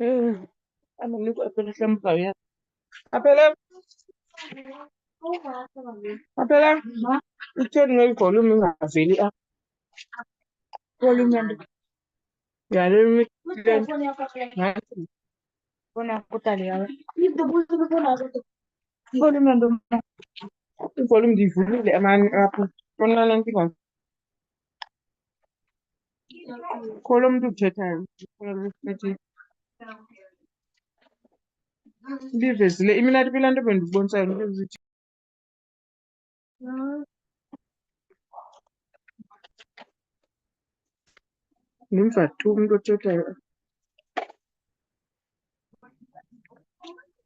I'm going to put some fire. Apela, it's a volume of Ophelia. Volume and Volume the man up. Column to Chetan. Divers, let me not be under the bonsai. Numfa tum to Chetan.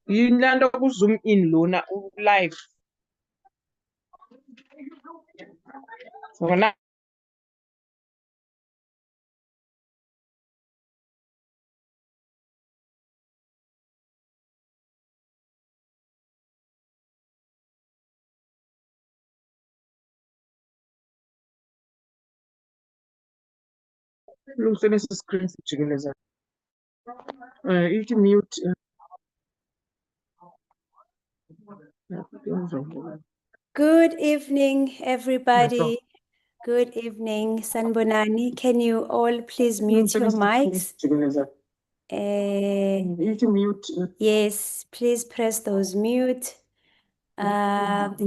You land up zoom in Luna live. So now, look at the screen. You can mute. Good evening, everybody. Good evening, Sanbonani. Can you all please mute your mics? You can mute. Yes, please press those mute. Good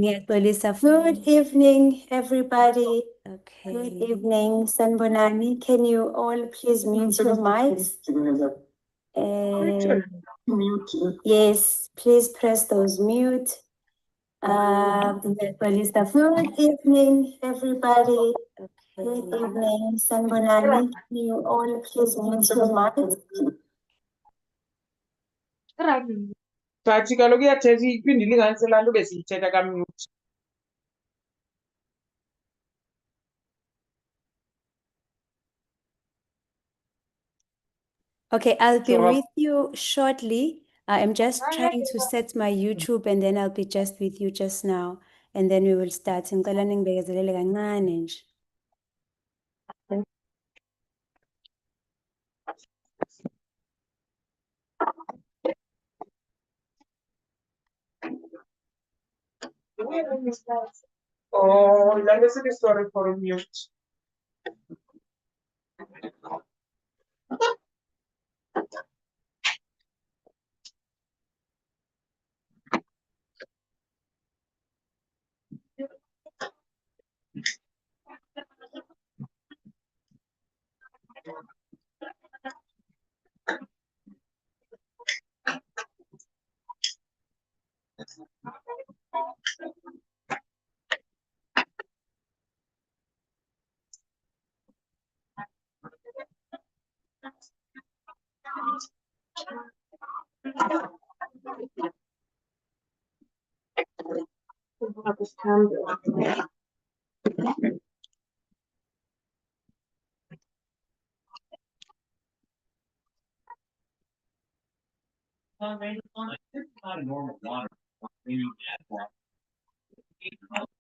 evening, everybody. Okay. Good evening, Sanbonani. Can you all please mute your mics? Yes, please press those mute. Good evening, everybody. Okay. Good evening, Sanbonani. Can you all please mute your mics? But kaloku iyathetha iphinde ilinganise laa nto besiyithetha kamntu. Okay, I'll be with you shortly. I'm just trying to set my YouTube and then I'll be just with you just now. And then we will start. Ngicela ningibekezelele kancane nje. Oh, let me see the story for a mute.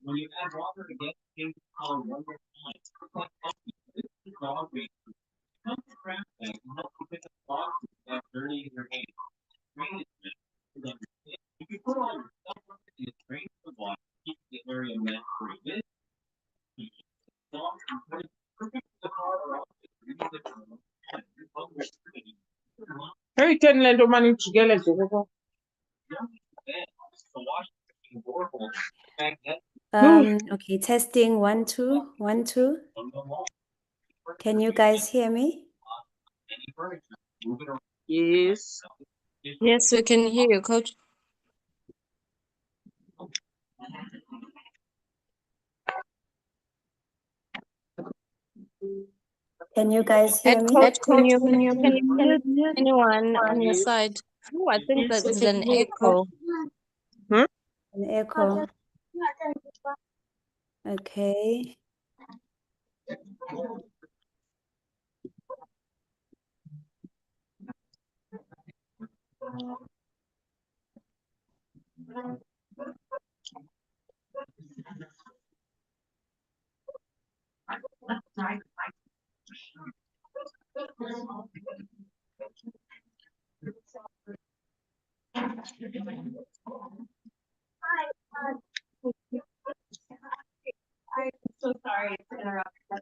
When you add water to get things color one more time, this is all great. Come to craft that can help you pick up boxes without dirtying your hands. Drainage is understand. If you put all your stuff in a drain of water, keep the area meant for a bit. Hey, can lend money together. Okay, testing 1, 2, 1, 2. Can you guys hear me? Yes. Yes, we can hear you, Coach. Can you guys hear me? Coach, can you mute anyone on your side? Oh, I think that is an echo. Hmm? An echo. Okay. So sorry to interrupt, but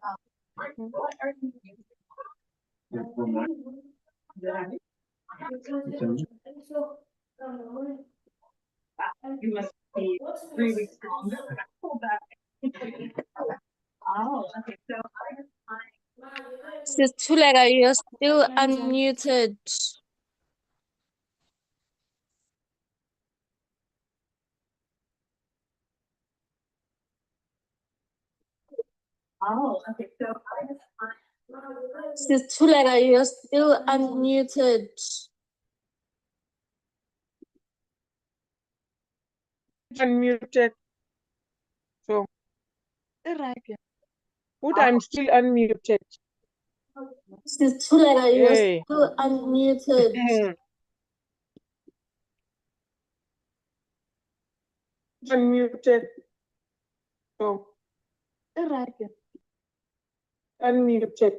what are you you must be 3 weeks long. Pull back. Oh, okay. So Sis Tulega, you're still unmuted. okay. So Sis Tulega, you're still unmuted. Unmuted. So, but I'm still unmuted. Sis Tulega, you're Hey. still unmuted. Unmuted. So, unmuted.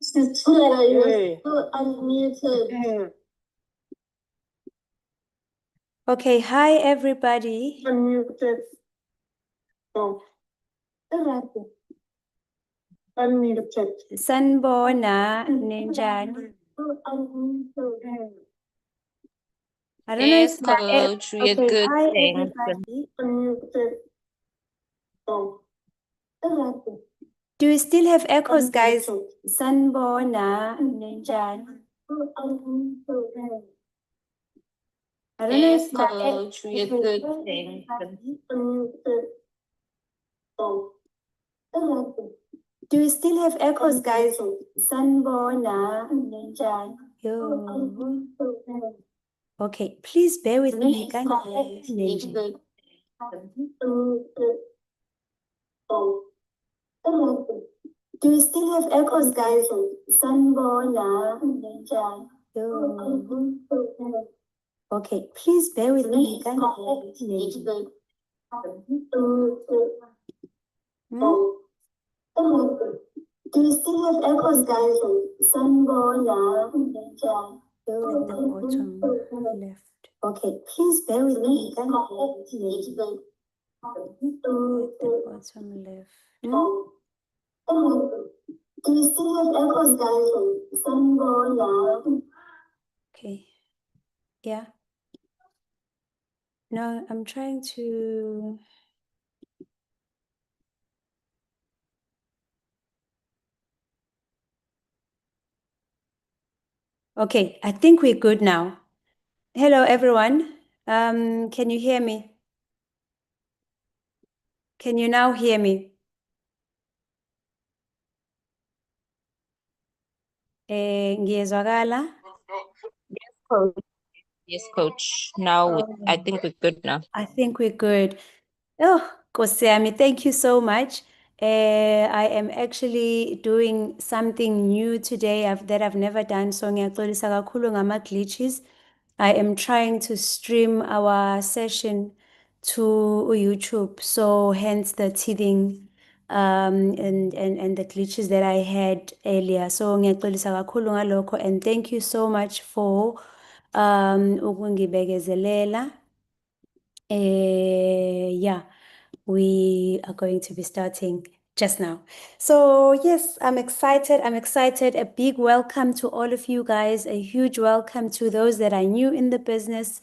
Sis Tulega, you're Hey. still unmuted. Okay, hi everybody. Unmuted. So, unmuted. Sanibona, ninjani? I don't know Yes, if my coach, we're okay, good, hi thanks. everybody. Unmuted. So, Do you still have echoes, guys? unmuted. Sanibona, ninjani? I don't know Yes, if my coach, we're okay, good, hi thanks. everybody. Unmuted. So, Do you still have echoes, guys? Sanibona, ninjani? Yo. Okay, please bear with me. Yes, coach, we're good. unmuted. So, Do you still have echoes, guys? Sanibona, ninjani? Yo. Okay, please bear with me. Yes, coach, we're good. Hmm? Do you still have echoes, guys? Sanibona, ninjani? Yo. At the bottom left. Okay, please bear with me. Yes, coach, we're good. At the bottom left. Hmm? Do you still have echoes, guys? Sanibona. Okay, yeah. No, I'm trying to. Okay, I think we're good now. Hello, everyone. Can you hear me? Can you now hear me? Ngiyezwakala? Yes, coach. Yes, coach. Now I think we're good now. I think we're good. Oh, Nkosi yami, thank you so much. I am actually doing something new today that I've never done. So ngiyaxolisa kakhulu ngama-glitches. I am trying to stream our session to YouTube. So hence the teething and the glitches that I had earlier. So ngiyaxolisa kakhulu ngalokho, and thank you so much for ukungibekezelela. Yeah, we are going to be starting just now. So yes, I'm excited. I'm excited. A big welcome to all of you guys. A huge welcome to those that are new in the business.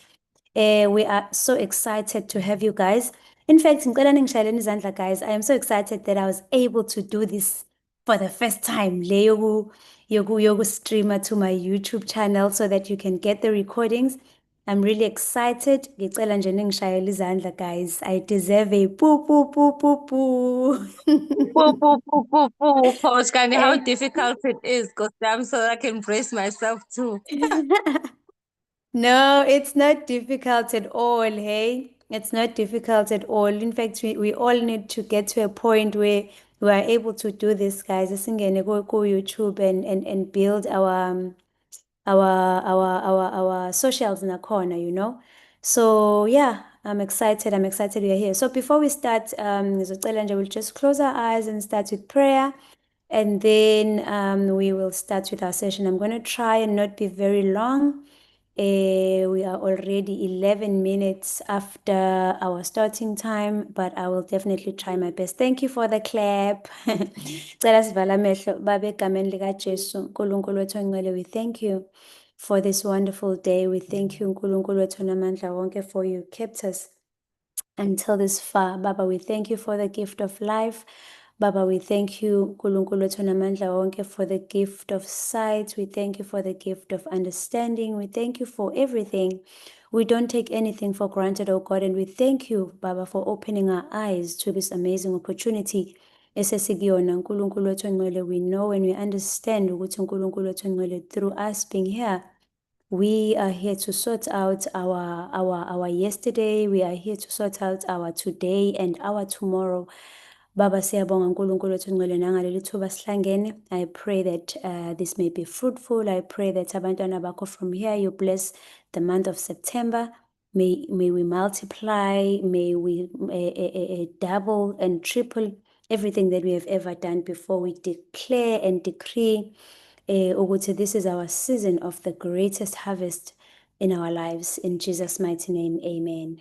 We are so excited to have you guys. In fact, ngicela ningishayeleni izandla, guys. I am so excited that I was able to do this for the first time. Le yoku streamer to my YouTube channel so that you can get the recordings. I'm really excited. Ngicela nje ningishayele izandla, guys. I deserve a poo poo poo poo poo. Poo, poo, poo, poo, poo. Coach, Kani, how Eh. difficult it is, because I'm so I can brace myself too. No, it's not difficult at all, hey? It's not difficult at all. In fact, we all need to get to a point where we are able to do this, guys. Singene go YouTube and build our socials in a corner, you know. So yeah, I'm excited. I'm excited we are here. So before we start, ngizocela nje we'll just close our eyes and start with prayer. And then we will start with our session. I'm going to try and not be very long. We are already 11 minutes after our starting time, but I will definitely try my best. Thank you for the clap. Cela sivala amehlo, Baba, egameni likaJesu, uNkulunkulu wethu ongcwele, we thank you for this wonderful day. We thank you, uNkulunkulu wethu onamandla wonke, for you kept us until this far. Baba, we thank you for the gift of life. Baba, we thank you, uNkulunkulu wethu onamandla wonke, for the gift of sight. We thank you for the gift of understanding. We thank you for everything. We don't take anything for granted, oh God, and we thank you, Baba, for opening our eyes to this amazing opportunity. Esesikuyona, uNkulunkulu wethu ongcwele, we know and we understand ukuthi uNkulunkulu wethu ongcwele, through us being here, we are here to sort out our yesterday. We are here to sort out our today and our tomorrow. Baba, siyabonga uNkulunkulu wethu ongcwele nangaleli thuba sihlangene. I pray that this may be fruitful. I pray that abantwana bakho from here you bless the month of September. May we multiply, may we double and triple everything that we have ever done before. We declare and decree ukuthi this is our season of the greatest harvest in our lives. In Jesus' mighty name, amen.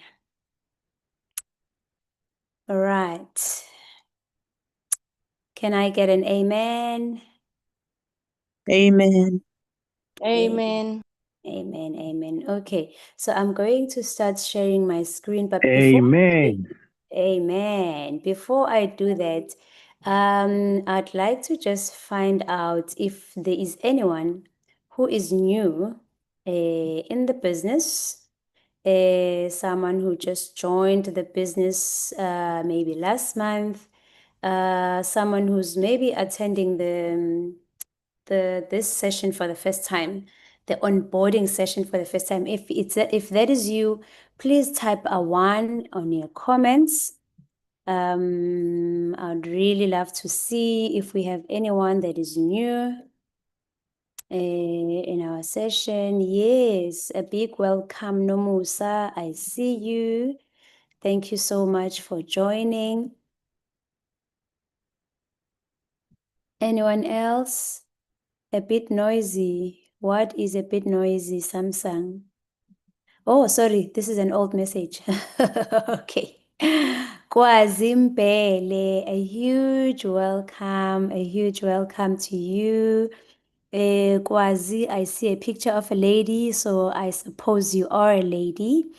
All right. Can I get an amen? Amen. Amen. Amen, amen. Okay, so I'm going to start sharing my screen, but before Amen. Amen. Before I do that, I'd like to just find out if there is anyone who is new in the business, someone who just joined the business maybe last month, someone who's maybe attending this session for the first time, the onboarding session for the first time. If that is you, please type a 1 on your comments. I'd really love to see if we have anyone that is new in our session. Yes, a big welcome, Nomusa. I see you. Thank you so much for joining. Anyone else? A bit noisy. What is a bit noisy, Samsung? Oh, sorry, this is an old message. Okay. Kwazimbele, a huge welcome to you. Kwazi, I see a picture of a lady, so I suppose you are a lady.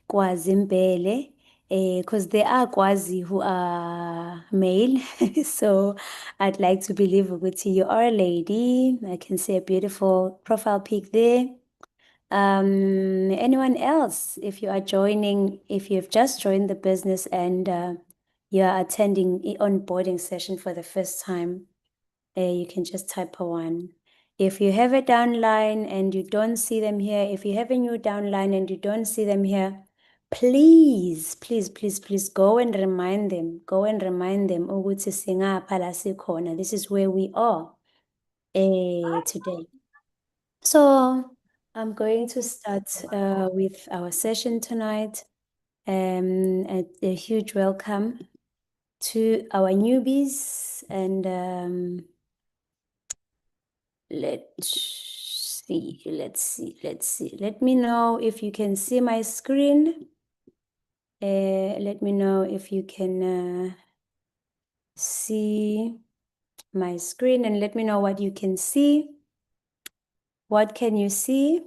Kwazimbele, because there are Kwazi who are male, so I'd like to believe ukuthi you are a lady. I can see a beautiful profile pic there. Anyone else, if you are joining, if you've just joined the business and you are attending the onboarding session for the first time, you can just type a 1. If you have a downline and you don't see them here, if you have a new downline and you don't see them here, please go and remind them. ukuthi singapha la sikhona. This is where we are today. So I'm going to start with our session tonight. A huge welcome to our newbies, and let's see. Let me know if you can see my screen. Let me know if you can see my screen, and let me know what you can see. What can you see?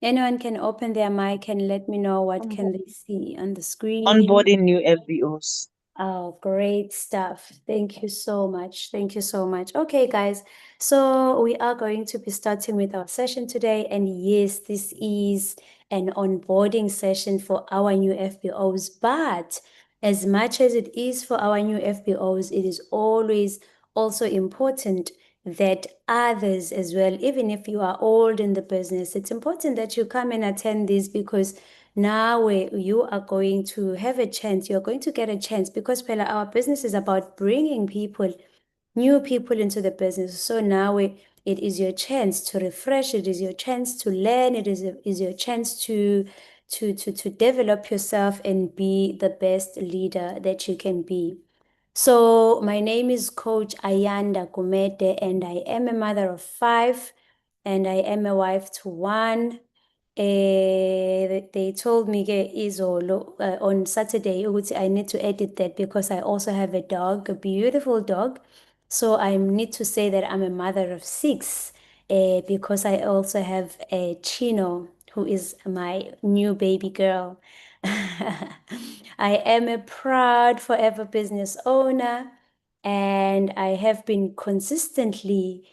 Anyone can open their mic and let me know what can they see on the screen. Onboarding new FBOs. Oh, great stuff. Thank you so much. Thank you so much. Okay, guys. So we are going to be starting with our session today. And yes, this is an onboarding session for our new FBOs. But as much as it is for our new FBOs, it is always also important that others as well, even if you are old in the business, it's important that you come and attend this, because now you are going to have a chance, you're going to get a chance, because Pella, our business is about bringing people, new people into the business. So now it is your chance to refresh, it is your chance to learn, it is your chance to to develop yourself and be the best leader that you can be. So my name is Coach Ayanda Gumede, and I am a mother of 5, and I am a wife to 1. They told me izolo on Saturday ukuthi I need to edit that because I also have a dog, a beautiful dog. So I need to say that I'm a mother of 6 because I also have a Chino who is my new baby girl. I am a proud forever business owner, and I have been consistently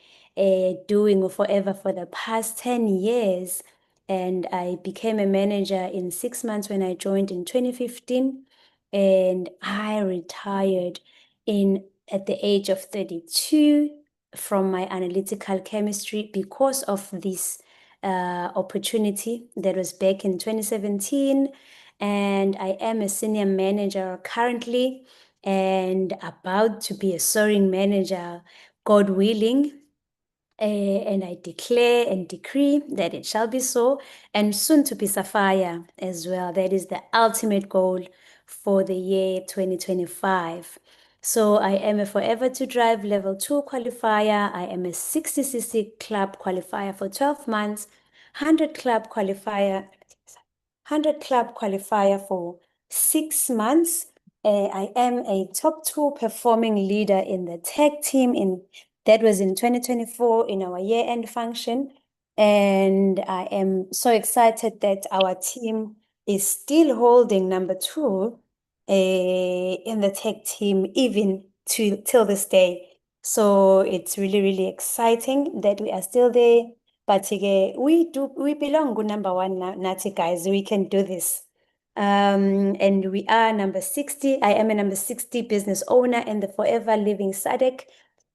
doing forever for the past 10 years. And I became a manager in 6 months when I joined in 2015, and I retired in at the age of 32 from my analytical chemistry because of this opportunity that was back in 2017. And I am a senior manager currently and about to be a soaring manager, God willing. And I declare and decree that it shall be so, and soon to be sapphire as well. That is the ultimate goal for the year 2025. So I am a Forever to Drive Level 2 qualifier. I am a 60cc club qualifier for 12 months, 100 club qualifier, 100 club qualifier for 6 months. I am a top 2 performing leader in the tech team that was in 2024 in our year-end function. And I am so excited that our team is still holding number 2 in the tech team, even till this day. So it's really, really exciting that we are still there. But we belong to number 1 nathi guys. We can do this. And we are number 60. I am a number 60 business owner in the Forever Living SADC.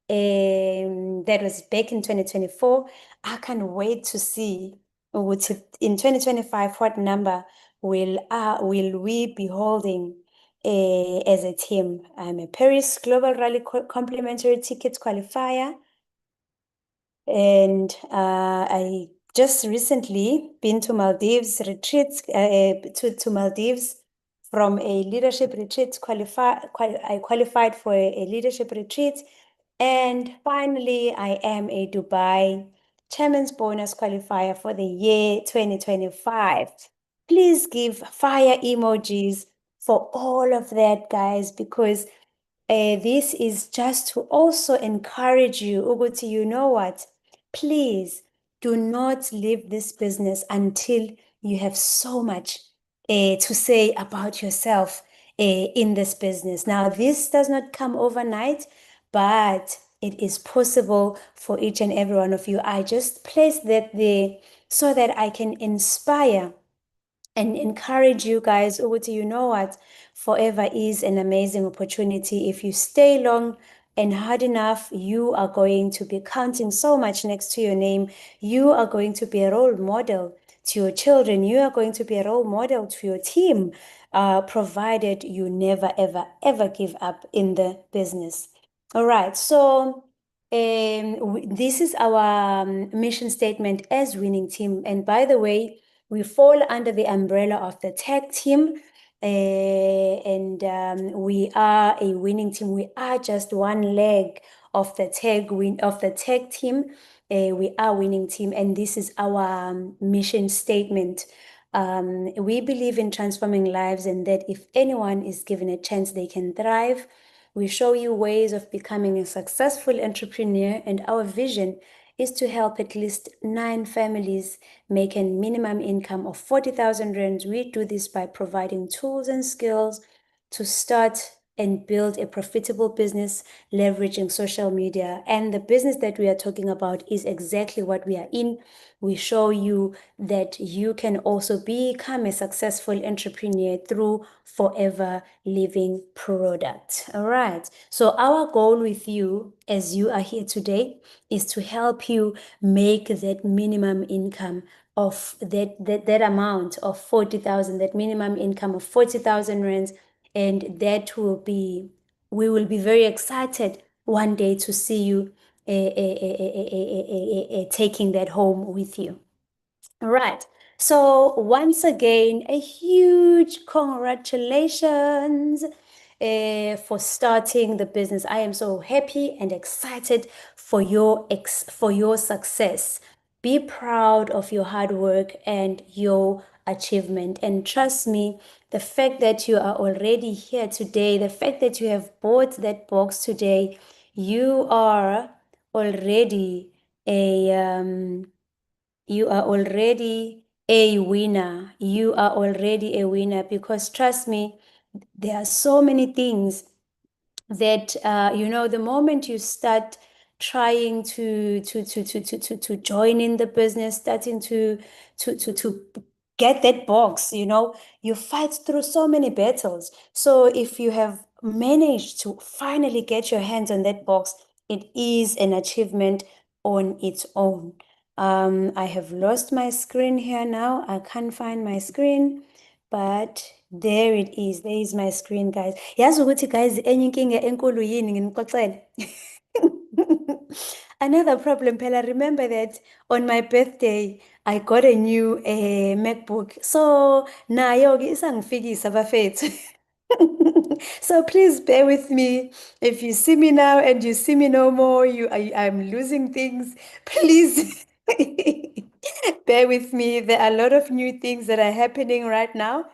That was back in 2024. I can't wait to see in 2025 what number will we be holding as a team. I'm a Paris Global Rally Complimentary Tickets qualifier. And I just recently been to Maldives retreats, to Maldives from a leadership retreat. I qualified for a leadership retreat. And finally, I am a Dubai Chairman's Bonus qualifier for the year 2025. Please give fire emojis for all of that, guys, because this is just to also encourage you, Uguti, you know what? Please do not leave this business until you have so much to say about yourself in this business. Now, this does not come overnight, but it is possible for each and every one of you. I just placed that there so that I can inspire and encourage you guys. Ukuthi, you know what? Forever is an amazing opportunity. If you stay long and hard enough, you are going to be counting so much next to your name. You are going to be a role model to your children. You are going to be a role model to your team, provided you never, ever, ever give up in the business. All right. So this is our mission statement as winning team. And by the way, we fall under the umbrella of the tech team, and we are a winning team. We are just one leg of the tech team. We are winning team, and this is our mission statement. We believe in transforming lives, and that if anyone is given a chance, they can thrive. We show you ways of becoming a successful entrepreneur, and our vision is to help at least 9 families make a minimum income of 40,000 rands. We do this by providing tools and skills to start and build a profitable business, leveraging social media. And the business that we are talking about is exactly what we are in. We show you that you can also become a successful entrepreneur through Forever Living product. All right. So our goal with you as you are here today is to help you make that minimum income of that amount of 40,000, that minimum income of 40,000 rands. And that will be, we will be very excited one day to see you taking that home with you. All right. So once again, a huge congratulations for starting the business. I am so happy and excited for your success. Be proud of your hard work and your achievement. And trust me, the fact that you are already here today, the fact that you have bought that box today, you are already a you are already a winner. You are already a winner because trust me, there are so many things that the moment you start trying to join in the business, starting to get that box, you fight through so many battles. So if you have managed to finally get your hands on that box, it is an achievement on its own. I have lost my screen here now. I can't find my screen. But there it is. There is my screen, guys. Yazi ukuthi guys enye inkinga enkulu yini nginixoxele. Another problem, phela, remember that on my birthday I got a new MacBook. So nayo-ke isangifikisa bafethu. So please bear with me. If you see me now and you see me no more, I'm losing things. Please bear with me. There are a lot of new things that are happening right now.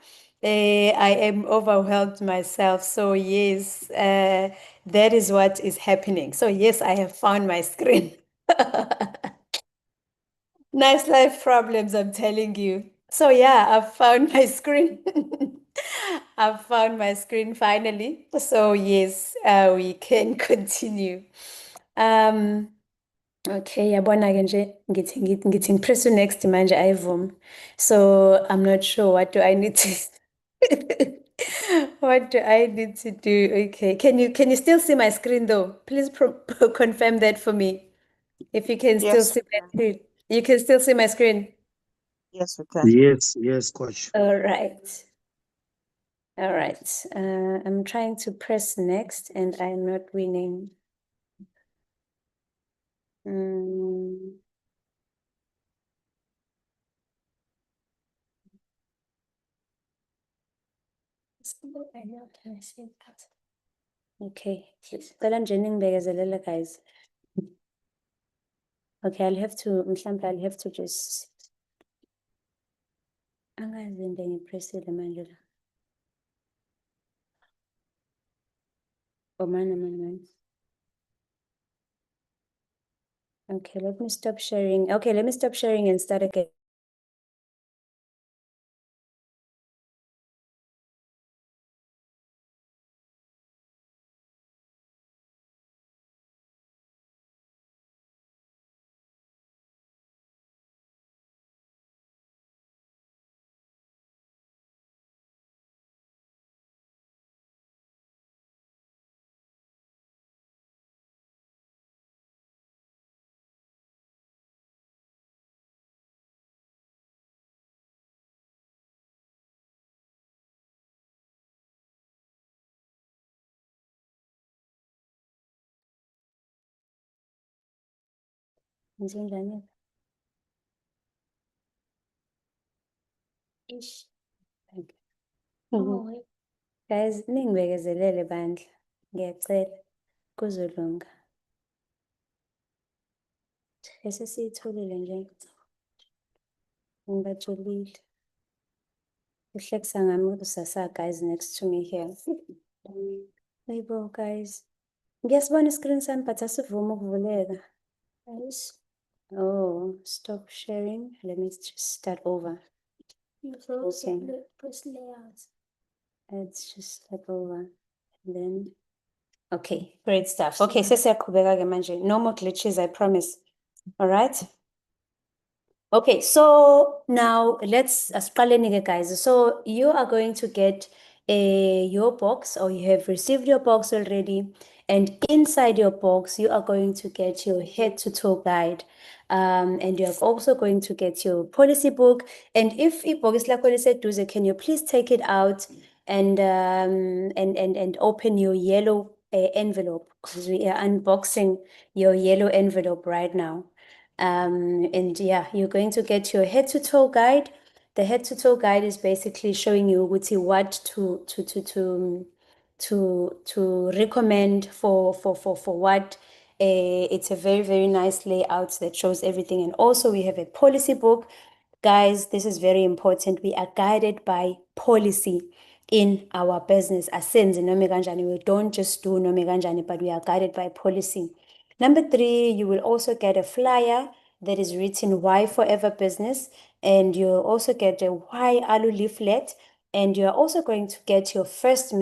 I am overwhelmed myself. So yes, that is what is happening. So yes, I have found my screen. Nice life problems, I'm telling you. So yeah, I've found my screen. I've found my screen finally. So yes, we can continue. Okay, yabona-ke nje ngithi ngipress next manje ayivumi. So I'm not sure what do I need to what do I need to do? Okay, can you still see my screen though? Please confirm that for me. If you can still Yes, see we my can. screen. You can still see my screen. Yes, we can. Yes, coach. All right. All right. I'm trying to press next and I'm not winning. I know, can I see that? Okay. Cela nje ningibekezelele, guys. Okay, mhlambe I'll have to just angazi ngipressile manje la. Oh man. Okay, let me stop sharing. Okay, let me stop sharing and start again. Njenjani? Ish. Okay. Guys, ningibekezelele bandla. Ngiyacela. Kuzolunga. Bese siyitholile nje. Ngibajulile. Kuhlekisa ngami kusasa guys next to me here. Hayibo guys. Ngiyasibona iskrini sami but asivumi ukuvuleka. Guys. Oh, stop sharing. Let me just start over. Okay. Press layout. Let's just start over. And then okay, great stuff. Okay, sesiyaqhubeka-ke manje. No more glitches, I promise. All right. Okay, so now let's asiqaleni-ke guys. So you are going to get your box, or you have received your box already, and inside your box you are going to get your head to toe guide, and you are also going to get your policy book. And if ibhokisi lakho liseduze, can you please take it out and open your yellow envelope, because we are unboxing your yellow envelope right now. And yeah, you're going to get your head to toe guide. The head to toe guide is basically showing you what to recommend for what. It's a very, very nice layout that shows everything. And also we have a policy book. Guys, this is very important. We are guided by policy in our business. Asenze noma kanjani. We don't just do noma kanjani, but we are guided by policy. Number 3, you will also get a flyer that is written Why Forever Business, and you'll also get a Why Alu leaflet, and you're also going to get your first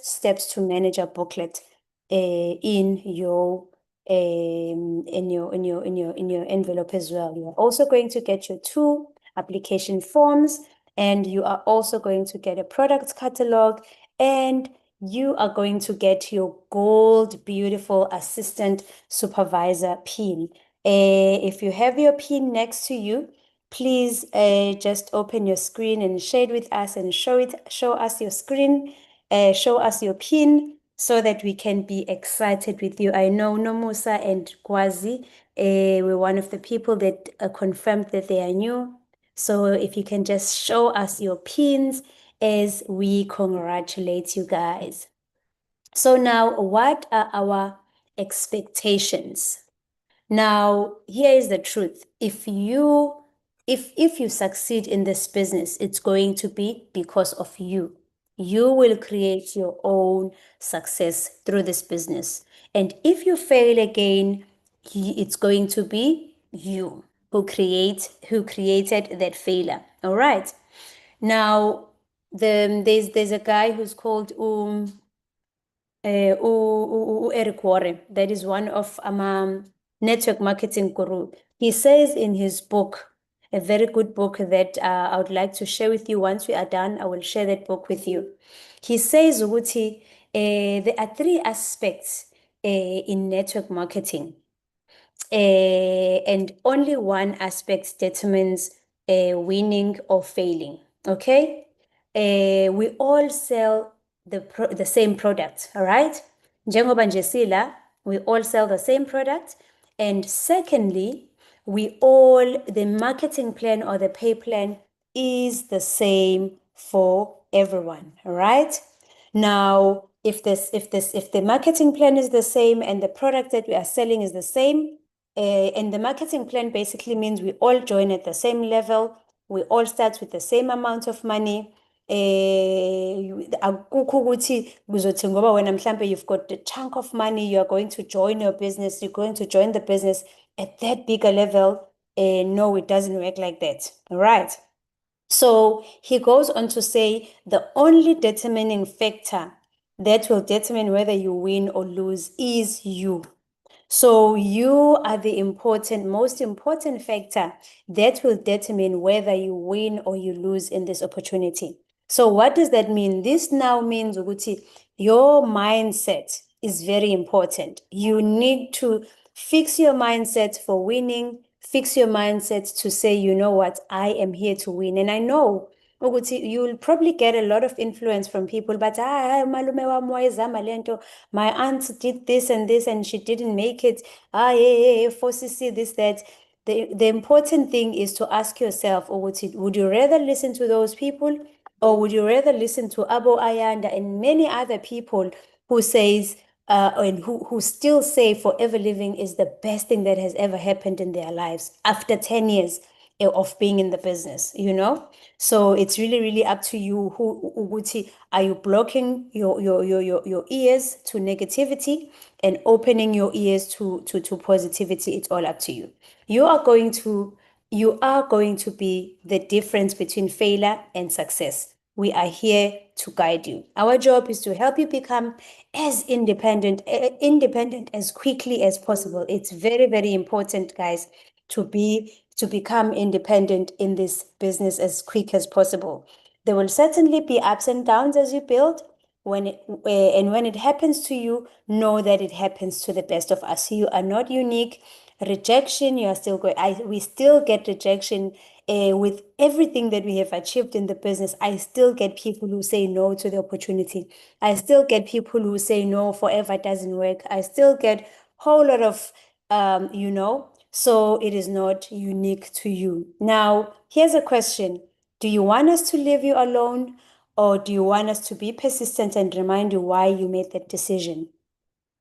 steps to manager booklet in your envelope as well. You are also going to get your 2 application forms, and you are also going to get a product catalog, and you are going to get your gold, beautiful assistant supervisor pin. If you have your pin next to you, please just open your screen and share it with us and show us your screen, show us your pin so that we can be excited with you. I know Nomusa and Kwazi were one of the people that confirmed that they are new. So if you can just show us your pins as we congratulate you guys. So now, what are our expectations? Now, here is the truth. If you succeed in this business, it's going to be because of you. You will create your own success through this business. And if you fail again, it's going to be you who created that failure. All right. Now, there's a guy who's called Eric Warren. That is one of network marketing guru. He says in his book, a very good book that I would like to share with you. Once we are done, I will share that book with you. He says, Uguti, there are 3 aspects in network marketing. And only one aspect determines winning or failing. Okay? We all sell the same product, all right? Njengoba nje sila, we all sell the same product. And secondly, the marketing plan or the pay plan is the same for everyone, all right? Now, if the marketing plan is the same and the product that we are selling is the same, and the marketing plan basically means we all join at the same level, we all start with the same amount of money. Akukho ukuthi kuzothi ngoba wena mhlambe you've got a chunk of money, you are going to join your business, you're going to join the business at that bigger level. No, it doesn't work like that. All right. So he goes on to say the only determining factor that will determine whether you win or lose is you. So you are the most important factor that will determine whether you win or you lose in this opportunity. So what does that mean? This now means Uguti, your mindset is very important. You need to fix your mindset for winning, fix your mindset to say, you know what, I am here to win. And I know Uguti, you will probably get a lot of influence from people, but malume wami wayezama lento, my aunt did this and she didn't make it. Fosi this, that. The important thing is to ask yourself, Uguti, would you rather listen to those people or would you rather listen to Abo Ayanda and many other people who says and who still say Forever Living is the best thing that has ever happened in their lives after 10 years of being in the business, you know? So it's really, really up to you. Are you blocking your ears to negativity and opening your ears to positivity? It's all up to you. You are going to be the difference between failure and success. We are here to guide you. Our job is to help you become as independent as quickly as possible. It's very, very important, guys, to become independent in this business as quick as possible. There will certainly be ups and downs as you build. When it happens to you, know that it happens to the best of us. You are not unique. Rejection, you are still going. We still get rejection with everything that we have achieved in the business. I still get people who say no to the opportunity. I still get people who say no, forever doesn't work. I still get whole lot of so it is not unique to you. Now, here's a question. Do you want us to leave you alone, or do you want us to be persistent and remind you why you made that decision?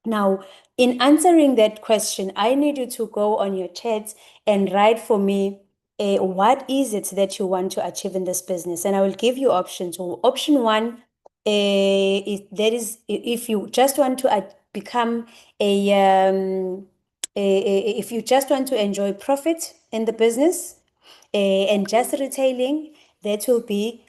Now, in answering that question, I need you to go on your chat and write for me what is it that you want to achieve in this business. And I will give you options. So option one, if you just want to become if you just want to enjoy profit in the business, and just retailing, that will be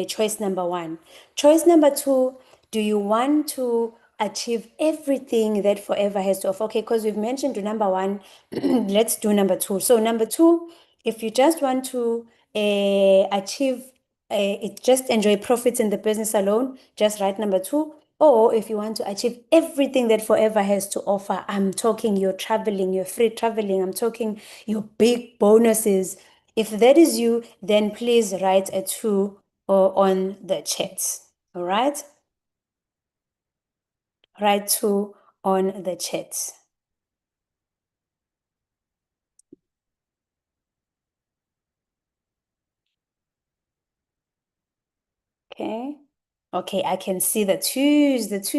choice number one. Choice number two, do you want to achieve everything that Forever has to offer? Okay, because we've mentioned to number one, let's do number two. So number two, if you just want to achieve, just enjoy profits in the business alone, just write number two. Or if you want to achieve everything that Forever has to offer, I'm talking your traveling, your free traveling, I'm talking your big bonuses. If that is you, then please write a 2 on the chat. All right? Write 2 on the chat. Okay. Okay, I can see the twos, the twos.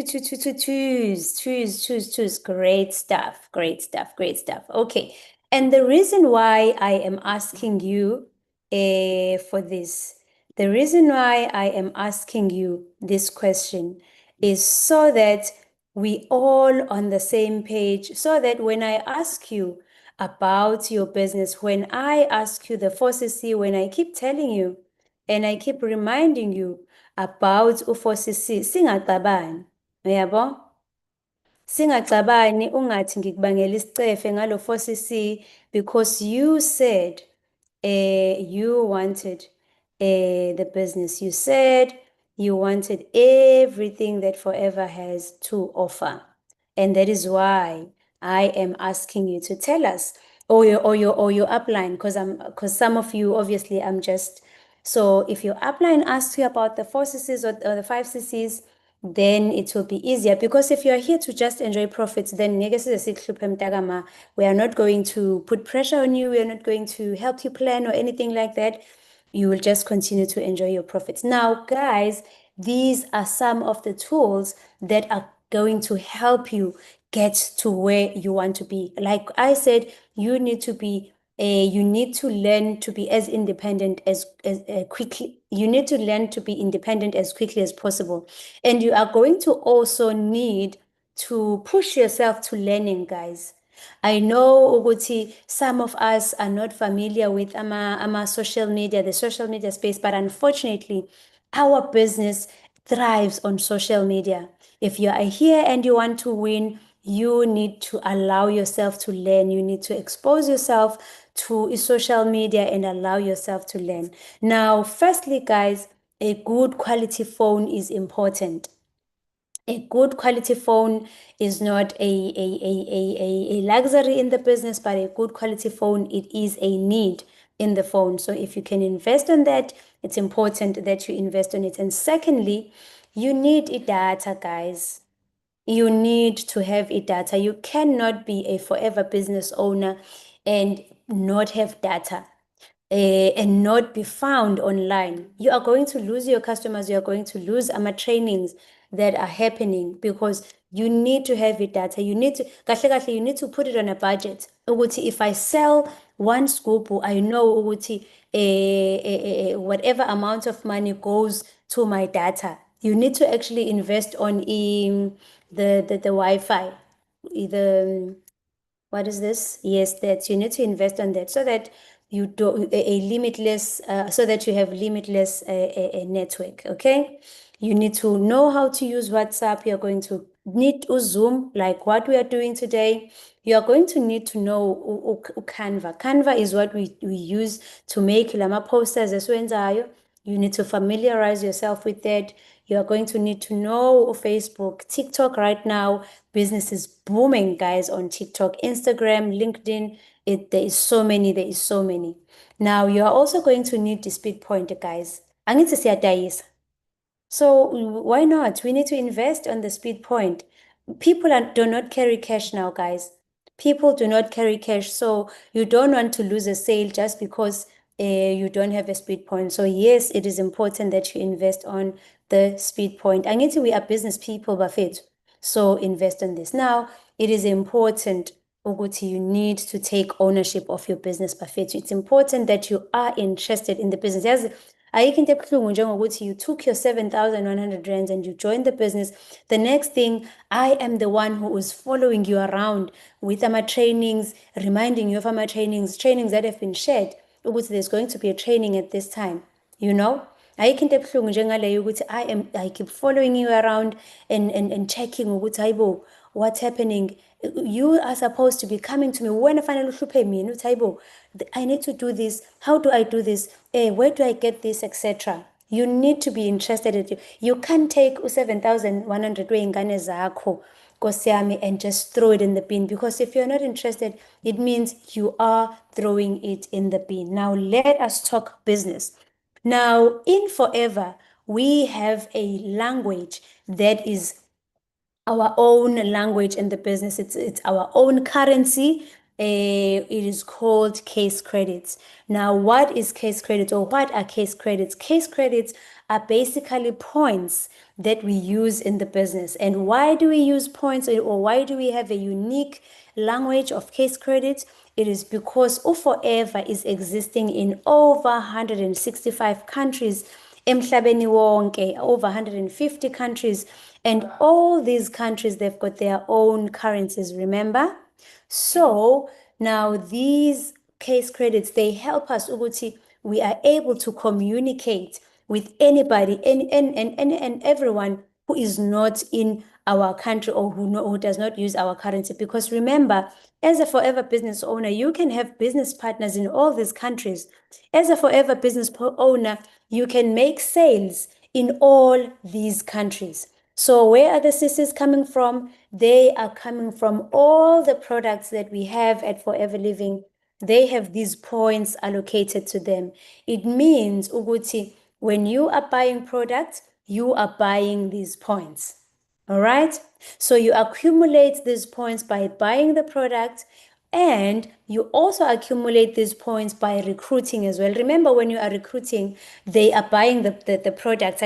Great stuff, great stuff, great stuff. Okay, and the reason why I am asking you for this, the reason why I am asking you this question is so that we all on the same page, so that when I ask you about your business, when I ask you the 4CC, when I keep telling you and I keep reminding you about u4CC, singaxabani, uyabo? Singaxabani ungathi ngikubangela isicefe ngalo 4CC because you said you wanted the business. You said you wanted everything that Forever has to offer. And that is why I am asking you to tell us, or your upline, because some of you obviously I'm just, so if your upline asks you about the 4CCs or the 5CCs, then it will be easier, because if you're here to just enjoy profits, then we are not going to put pressure on you, we are not going to help you plan or anything like that. You will just continue to enjoy your profits. Now, guys, these are some of the tools that are going to help you get to where you want to be. Like I said, you need to be you need to learn to be as independent as quickly. You need to learn to be independent as quickly as possible. And you are going to also need to push yourself to learning, guys. I know ukuthi some of us are not familiar with ama social media, the social media space, but unfortunately, our business thrives on social media. If you are here and you want to win, you need to allow yourself to learn. You need to expose yourself to social media and allow yourself to learn. Now, firstly, guys, a good quality phone is important. A good quality phone is not a luxury in the business, but a good quality phone, it is a need in the phone. So if you can invest on that, it's important that you invest on it. And secondly, you need a data, guys. You need to have a data. You cannot be a Forever business owner and not have data. And not be found online. You are going to lose your customers. You are going to lose trainings that are happening because you need to have it data. You need to, you need to put it on a budget. Ukuthi, if I sell one scoop, I know ukuthi, whatever amount of money goes to my data. You need to actually invest on the Wi-Fi, the what is this? Yes, that you need to invest on that so that you do a limitless, so that you have limitless network. Okay, you need to know how to use WhatsApp. You're going to need to Zoom, like what we are doing today. You are going to need to know Canva. Canva is what we use to make lama posters as well. You need to familiarize yourself with that. You are going to need to know Facebook, TikTok right now. Business is booming, guys, on TikTok, Instagram, LinkedIn. There is so many, there is so many. Now, you are also going to need the speed pointer, guys. Angithi siyadayisa. So why not? We need to invest on the speed point. People do not carry cash now, guys. People do not carry cash. So you don't want to lose a sale just because you don't have a speed point. So yes, it is important that you invest on the speed point. Angithi we are business people, bafethu. So invest in this. Now, it is important ukuthi you need to take ownership of your business, bafethu. It's important that you are interested in the business. Yazi, ayikho into ebuhlungu njengokuthi you took your 7,100 rands and you joined the business. The next thing, I am the one who is following you around with my trainings, reminding you of my trainings that have been shared. Ukuthi there's going to be a training at this time, you know? Ayikho into ebuhlungu njengaleyo ukuthi I keep following you around and checking ukuthi hayibo, what's happening. You are supposed to be coming to me. Wena fanele uhluphe mina uthi hayibo, I need to do this. How do I do this? Where do I get this, etc. You need to be interested in it. You can't take 7,100 wey'ngane zakho Nkosi yami, and just throw it in the bin, because if you're not interested, it means you are throwing it in the bin. Now let us talk business. Now in Forever, we have a language that is our own language in the business. It's our own currency. It is called case credits. Now, what is case credits, or what are case credits? Case credits are basically points that we use in the business. And why do we use points, or why do we have a unique language of case credits? It is because Forever is existing in over 165 countries, emhlabeni wonke, over 150 countries, and all these countries, they've got their own currencies, remember? So now these case credits, they help us ukuthi we are able to communicate with anybody and everyone who is not in our country, or who does not use our currency. Because remember, as a Forever business owner, you can have business partners in all these countries. As a Forever business owner, you can make sales in all these countries. So where are the CCs coming from? They are coming from all the products that we have at Forever Living. They have these points allocated to them. It means ukuthi when you are buying products, you are buying these points. All right? So you accumulate these points by buying the product, and you also accumulate these points by recruiting as well. Remember, when you are recruiting, they are buying the products.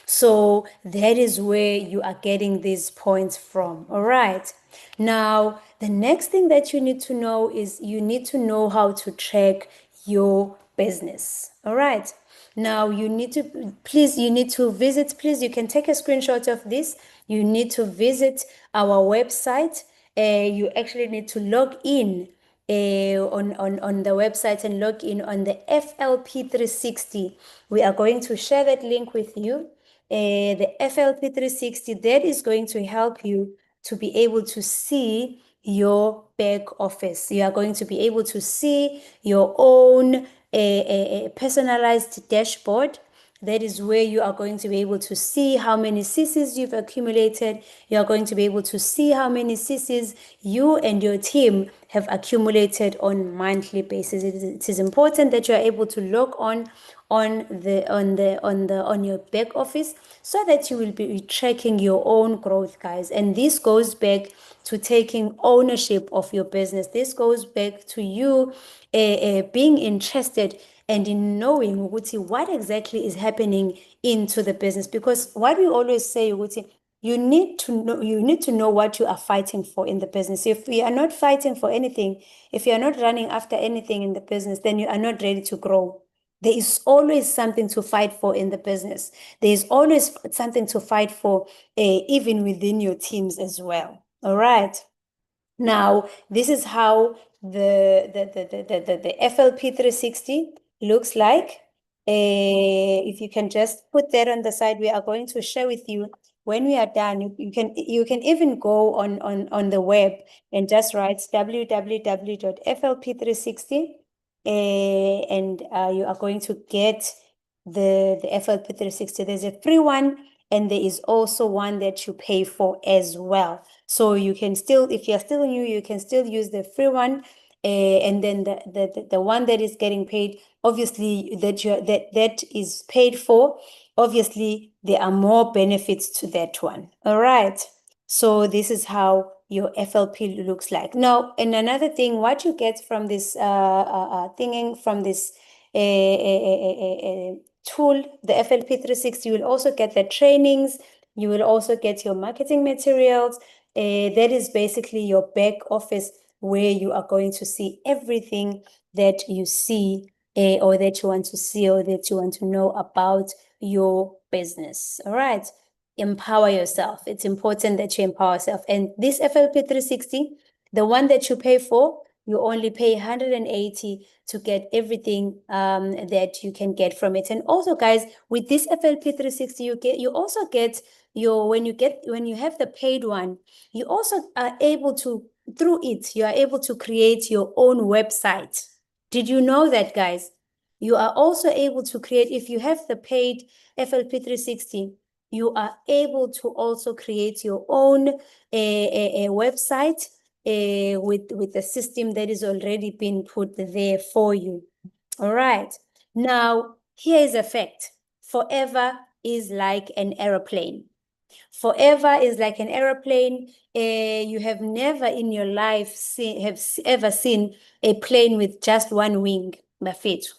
So that is where you are getting these points from. All right. Now, the next thing that you need to know is you need to know how to track your business. All right. Now you need to visit, please, you can take a screenshot of this. You need to visit our website. You actually need to log in on the website and log in on the FLP360. We are going to share that link with you. The FLP360, that is going to help you to be able to see your back office. You are going to be able to see your own personalized dashboard. That is where you are going to be able to see how many CCs you've accumulated. You are going to be able to see how many CCs you and your team have accumulated on monthly basis. It is important that you are able to log on your back office, so that you will be tracking your own growth, guys. And this goes back to taking ownership of your business. This goes back to you being interested and in knowing what exactly is happening into the business. Because what we always say, you need to know what you are fighting for in the business. If you are not fighting for anything, if you are not running after anything in the business, then you are not ready to grow. There is always something to fight for in the business. There is always something to fight for, even within your teams as well. All right. Now, this is how the FLP360 looks like. If you can just put that on the side, we are going to share with you when we are done. You can even go on the web and just write www.flp360, and you are going to get the FLP360. There's a free one, and there is also one that you pay for as well. So you can still, if you're still new, you can still use the free one, and then the one that is getting paid, obviously that is paid for. Obviously, there are more benefits to that one. All right. So this is how your FLP looks like. Now, and another thing, what you get from this thinking, from this tool, the FLP 360. You will also get the trainings. You will also get your marketing materials. That is basically your back office where you are going to see everything that you see or that you want to see or that you want to know about your business. All right. Empower yourself. It's important that you empower yourself. And this FLP 360, the one that you pay for, you only pay 180 to get everything that you can get from it. And also, guys, with this FLP 360, you also get your when you have the paid one, you also are able to, through it, you are able to create your own website. Did you know that, guys? You are also able to create, if you have the paid FLP 360, you are able to also create your own a website with a system that is already been put there for you. All right. Now, here is a fact. Forever is like an aeroplane. Forever is like an aeroplane. You have never in your life ever seen a plane with just one wing, Bafethu.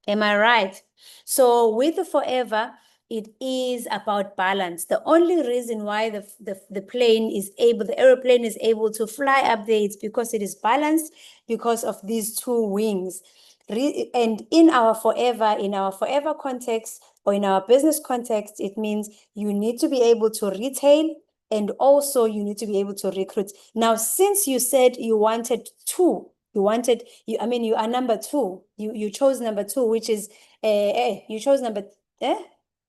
Am I right? So with the forever, it is about balance. The only reason why the plane is able, the aeroplane is able to fly up there, it's because it is balanced because of these two wings. And in our forever context, or in our business context, it means you need to be able to retail and also you need to be able to recruit. Now, since you said you wanted two, you are number two. You chose number two, which is you chose number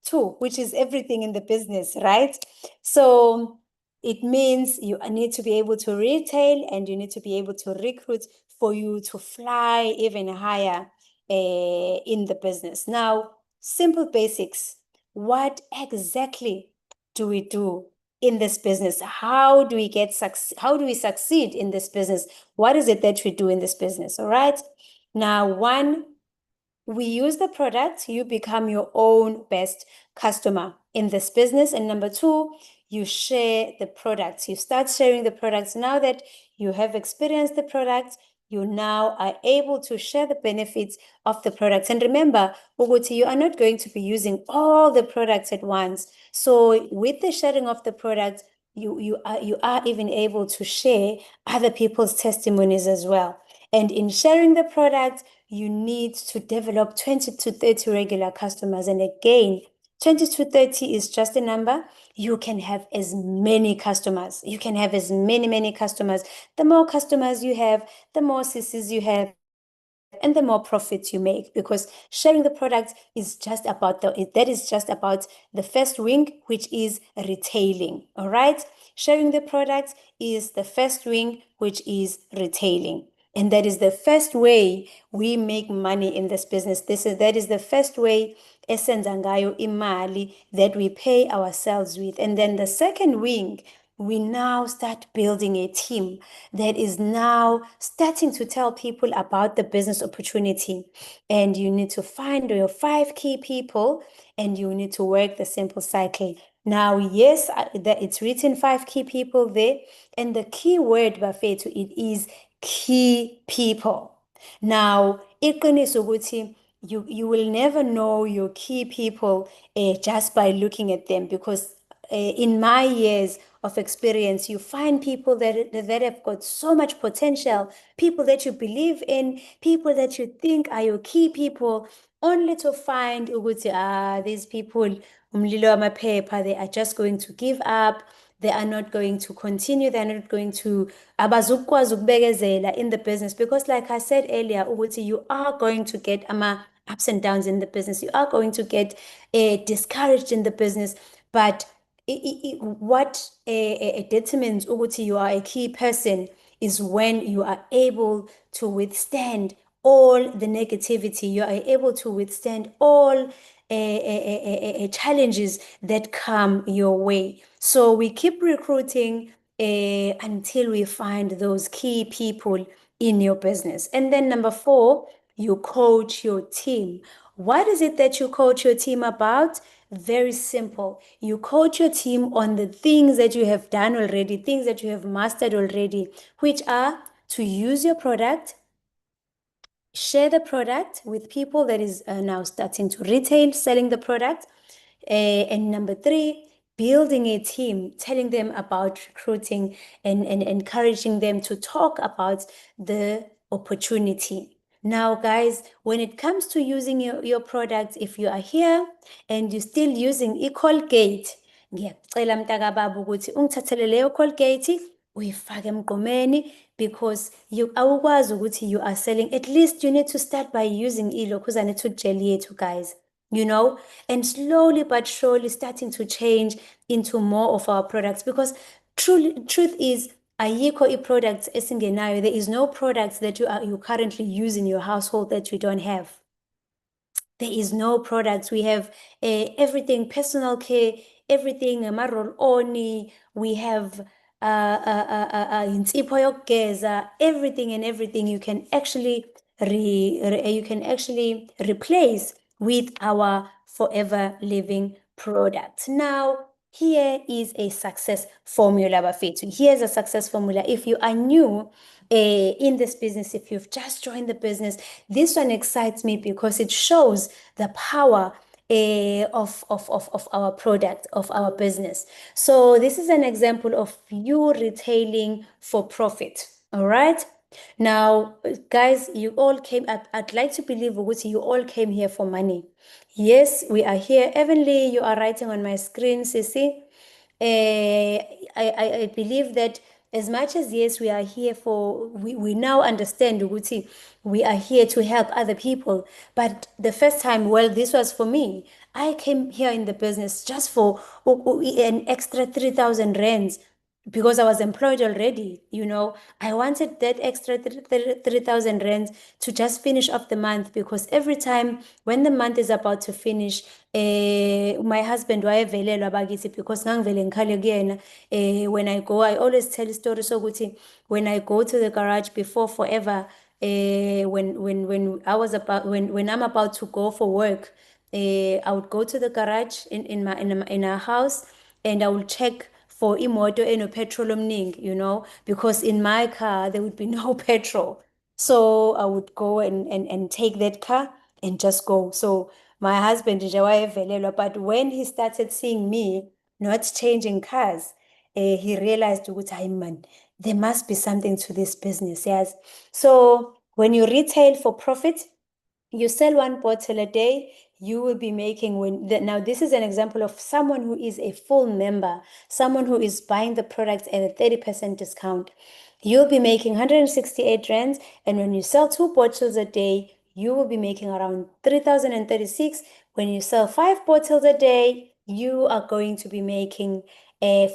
two, which is everything in the business, right? So it means you need to be able to retail and you need to be able to recruit for you to fly even higher in the business. Now, simple basics. What exactly do we do in this business? How do we succeed in this business? What is it that we do in this business? All right. Now, one, we use the product, you become your own best customer in this business. And number two, you share the products. You start sharing the products. Now that you have experienced the product, you now are able to share the benefits of the products. And remember, Uguti, you are not going to be using all the products at once. So with the sharing of the products, you are even able to share other people's testimonies as well. And in sharing the product, you need to develop 20 to 30 regular customers. And again, 20 to 30 is just a number. You can have as many customers. You can have as many customers. The more customers you have, the more CCs you have, and the more profits you make, because sharing the product is just about the first wing, which is retailing. All right. Sharing the product is the first wing, which is retailing. And that is the first way we make money in this business. That is the first way esenza ngayo imali that we pay ourselves with. And then the second wing, we now start building a team that is now starting to tell people about the business opportunity. And you need to find your 5 key people and you need to work the simple cycle. Now, yes, that it's written 5 key people there. And the key word, Bafethu, it is key people. Now, iqiniso ukuthi you will never know your key people just by looking at them, because in my years of experience, you find people that have got so much potential, people that you believe in, people that you think are your key people, only to find ukuthi these people umlilo wamaphepha, they are just going to give up. They are not going to continue. They're not going to abazukwazi ukubekezela in the business, because like I said earlier, ukuthi you are going to get ups and downs in the business. You are going to get discouraged in the business. But what determines ukuthi you are a key person is when you are able to withstand all the negativity. You are able to withstand all challenges that come your way. So we keep recruiting until we find those key people in your business. And then number 4, you coach your team. What is it that you coach your team about? Very simple. You coach your team on the things that you have done already, things that you have mastered already, which are to use your product, share the product with people that is now starting to retail, selling the product. And number three, building a team, telling them about recruiting and encouraging them to talk about the opportunity. Now, guys, when it comes to using your products, if you are here and you're still using i-Colgate, ngiyakucela mntakababa ukuthi ungithathele leyo Colgate uyifake emgqomeni, because awukwazi ukuthi you are selling. At least you need to start by using ilokhuzane to gel yethu, guys, you know, and slowly but surely starting to change into more of our products, because truth is ayikho i-products esingenayo. There is no products that you currently use in your household that we don't have. There is no products. We have everything, personal care, everything, roll-on. We have insipho yokugeza, everything and everything you can actually replace with our forever living products. Now, here is a success formula, bafethu. Here's a success formula. If you are new in this business, if you've just joined the business, this one excites me because it shows the power of our product, of our business. So this is an example of you retailing for profit. All right. Now, guys, you all came up. I'd like to believe, Uguti, you all came here for money. Yes, we are here. Evanly, you are writing on my screen, Sissy. I believe that as much as, yes, we are here for, we now understand, Uguti, we are here to help other people. But the first time, well, this was for me. I came here in the business just for an extra 3,000 rands, because I was employed already, you know. I wanted that extra 3,000 rands to just finish off the month, because every time when the month is about to finish, my husband wayevelelwa bakithi, because ngangivele ngikhale kuyena. When I go, I always tell a story sokuthi when I go to the garage before forever, when I'm about to go for work, I would go to the garage in our house, and I will check for imoto petrol omningi, you know, because in my car there would be no petrol. So I would go and take that car and just go. So my husband nje wayevelelwa, but when he started seeing me not changing cars, he realized ukuthi hayi man, there must be something to this business. Yes. So when you retail for profit, you sell one bottle a day, you will be making now this is an example of someone who is a full member, someone who is buying the product at a 30% discount. You'll be making 168 rands, and when you sell 2 bottles a day, you will be making around 3,036. When you sell 5 bottles a day, you are going to be making it's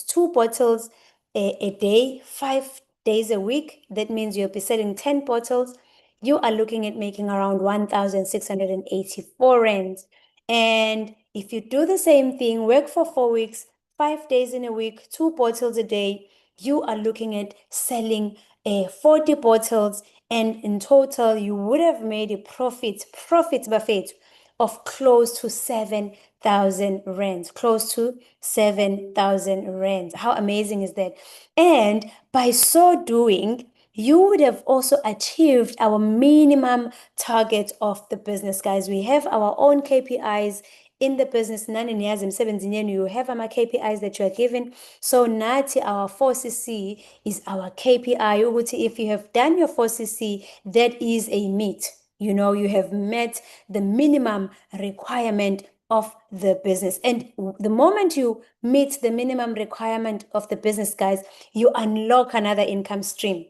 2 bottles a day, 5 days a week. That means you'll be selling 10 bottles. You are looking at making around 1,684 rands. And if you do the same thing, work for 4 weeks, 5 days in a week, 2 bottles a day, you are looking at selling 40 bottles. And in total, you would have made a profit buffet of close to 7,000 rands, close to 7,000 rands. How amazing is that? And by so doing, you would have also achieved our minimum target of the business, guys. We have our own KPIs in the business. Nani niyazi emsebenzini yenu, you have our KPIs that you are given. So nathi our 4cc is our KPI. Ukuthi if you have done your 4cc, that is a meet. You know, you have met the minimum requirement of the business. And the moment you meet the minimum requirement of the business, guys, you unlock another income stream.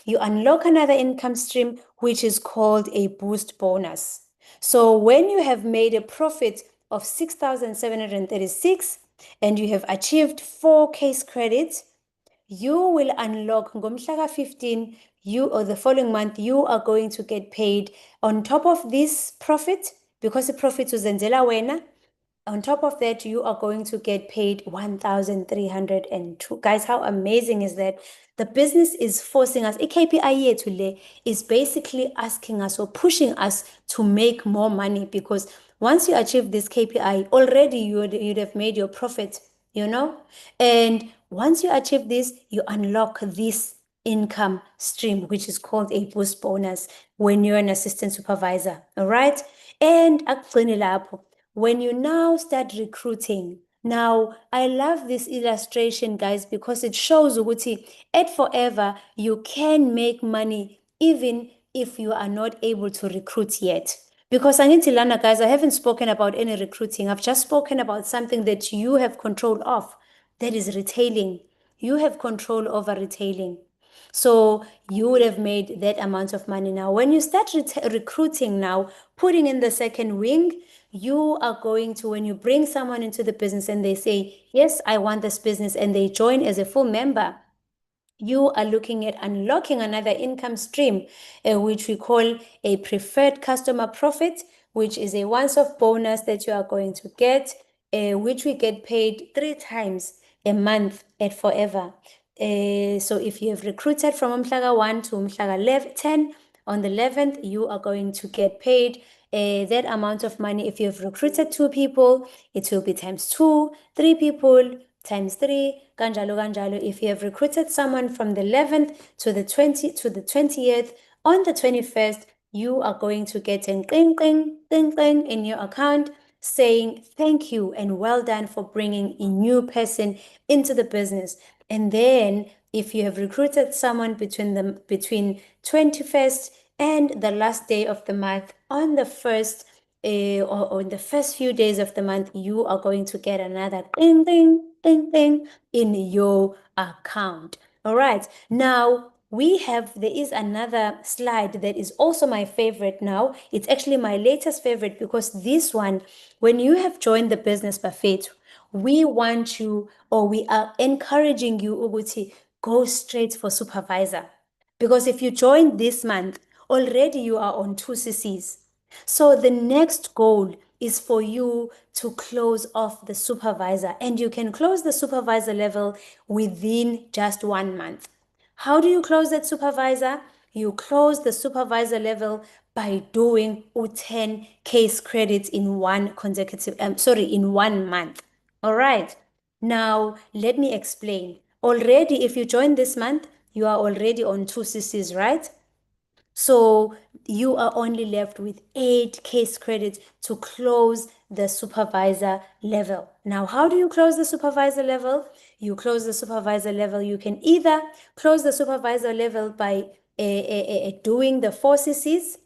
You unlock another income stream, which is called a boost bonus. So when you have made a profit of 6,736 and you have achieved 4 case credits, you will unlock ngomhlaka 15, you or the following month, you are going to get paid on top of this profit, because the profit uzenzela wena. On top of that, you are going to get paid 1,302. Guys, how amazing is that? The business is forcing us. KPI yethu le is basically asking us or pushing us to make more money, because once you achieve this KPI, already you'd have made your profit, you know? And once you achieve this, you unlock this income stream, which is called a boost bonus when you're an assistant supervisor. All right. And akugcine lapho, when you now start recruiting, now I love this illustration, guys, because it shows ukuthi at Forever you can make money even if you are not able to recruit yet. Because angithi lana, guys, I haven't spoken about any recruiting. I've just spoken about something that you have control of, that is retailing. You have control over retailing. So you would have made that amount of money. Now, when you start recruiting now, putting in the second wing, you are going to, when you bring someone into the business and they say, yes, I want this business, and they join as a full member, you are looking at unlocking another income stream, which we call a preferred customer profit, which is a once-off bonus that you are going to get, which we get paid 3 times a month at Forever. So if you have recruited from Umhlaga 1 to Umhlaga 10, on the 11th, you are going to get paid that amount of money. If you've recruited 2 people, it will be times 2, 3 people, times 3, kanjalo kanjalo. If you have recruited someone from the 11th to the 20th, on the 21st, you are going to get an ding, ding, ding, ding in your account saying thank you and well done for bringing a new person into the business. And then if you have recruited someone between 21st and the last day of the month, on the first or in the first few days of the month, you are going to get another ding, ding, ding, ding in your account. All right. Now, there is another slide that is also my favorite now. It's actually my latest favorite because this one, when you have joined the business buffet, we want you, or we are encouraging you, Uguti, go straight for supervisor. Because if you join this month, already you are on 2 CCs. So the next goal is for you to close off the supervisor, and you can close the supervisor level within just 1 month. How do you close that supervisor? You close the supervisor level by doing 10 case credits in in 1 month. All right. Now, let me explain. Already, if you join this month, you are already on 2 CCs, right? So you are only left with 8 case credits to close the supervisor level. Now, how do you close the supervisor level? You close the supervisor level. You can either close the supervisor level by doing the 4 CCs.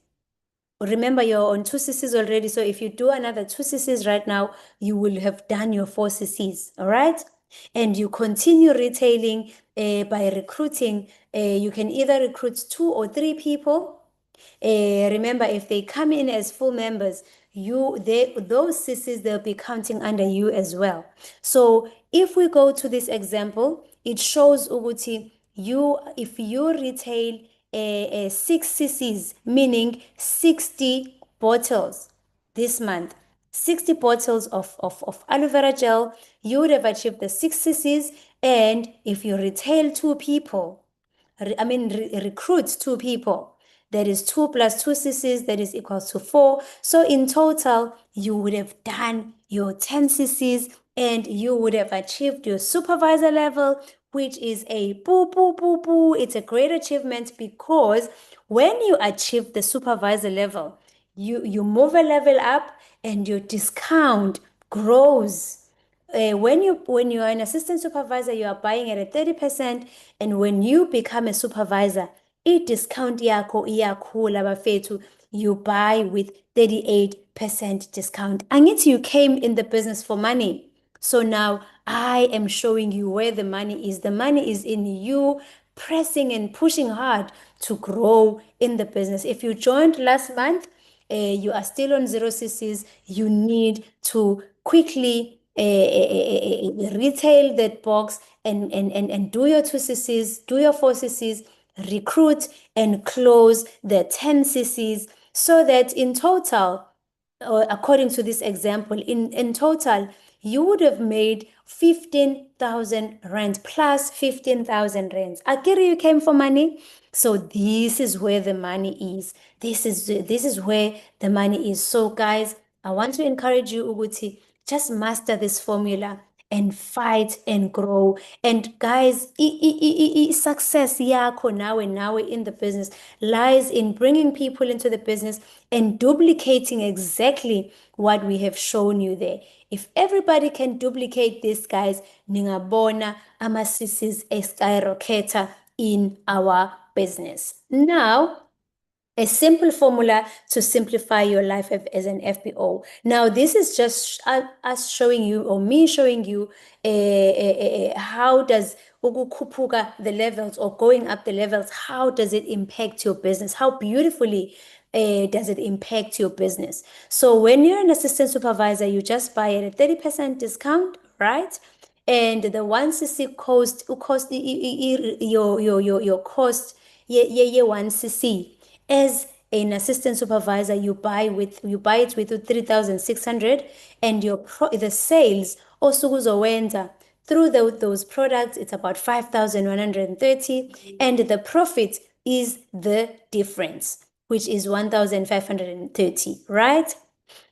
Remember, you're on 2 CCs already. So if you do another 2 CCs right now, you will have done your 4 CCs. All right. And you continue retailing by recruiting. You can either recruit 2 or 3 people. Remember, if they come in as full members, those CCs, they'll be counting under you as well. So if we go to this example, it shows Uguti, if you retail 6 CCs, meaning 60 bottles this month, 60 bottles of aloe vera gel, you would have achieved the 6 CCs. And if you retail 2 people, recruit 2 people, that is 2 plus 2 CCs, that is equals to 4. So in total, you would have done your 10 CCs and you would have achieved your supervisor level, which is a boo, boo, boo, boo. It's a great achievement because when you achieve the supervisor level, you move a level up and your discount grows. When you are an assistant supervisor, you are buying at a 30%, and when you become a supervisor, discount yakho iyakhula bafethu, you buy with 38% discount. Angithi you came in the business for money. So now I am showing you where the money is. The money is in you pressing and pushing hard to grow in the business. If you joined last month, you are still on 0 CCs, you need to quickly retail that box and do your 2 CCs, do your 4 CCs, recruit and close the 10 CCs so that in total, according to this example, in total, you would have made 15,000 rand plus 15,000 rands. Akiri, you came for money. So this is where the money is. This is where the money is. So guys, I want to encourage you, Uguti, just master this formula and fight and grow. And guys, success yakho nawe in the business lies in bringing people into the business and duplicating exactly what we have shown you there. If everybody can duplicate this, guys, ningabona ama-CCs skyrocketa in our business. Now, a simple formula to simplify your life as an FBO. Now, this is just us showing you, or me showing you, how does ukukhuphuka the levels or going up the levels, how does it impact your business? How beautifully does it impact your business? So when you're an assistant supervisor, you just buy at a 30% discount, right? And the 1cc cost your cost, yeah, 1cc. As an assistant supervisor, you buy it with 3,600, and the sales also kuzowenda through those products, it's about 5,130, and the profit is the difference, which is 1,530, right?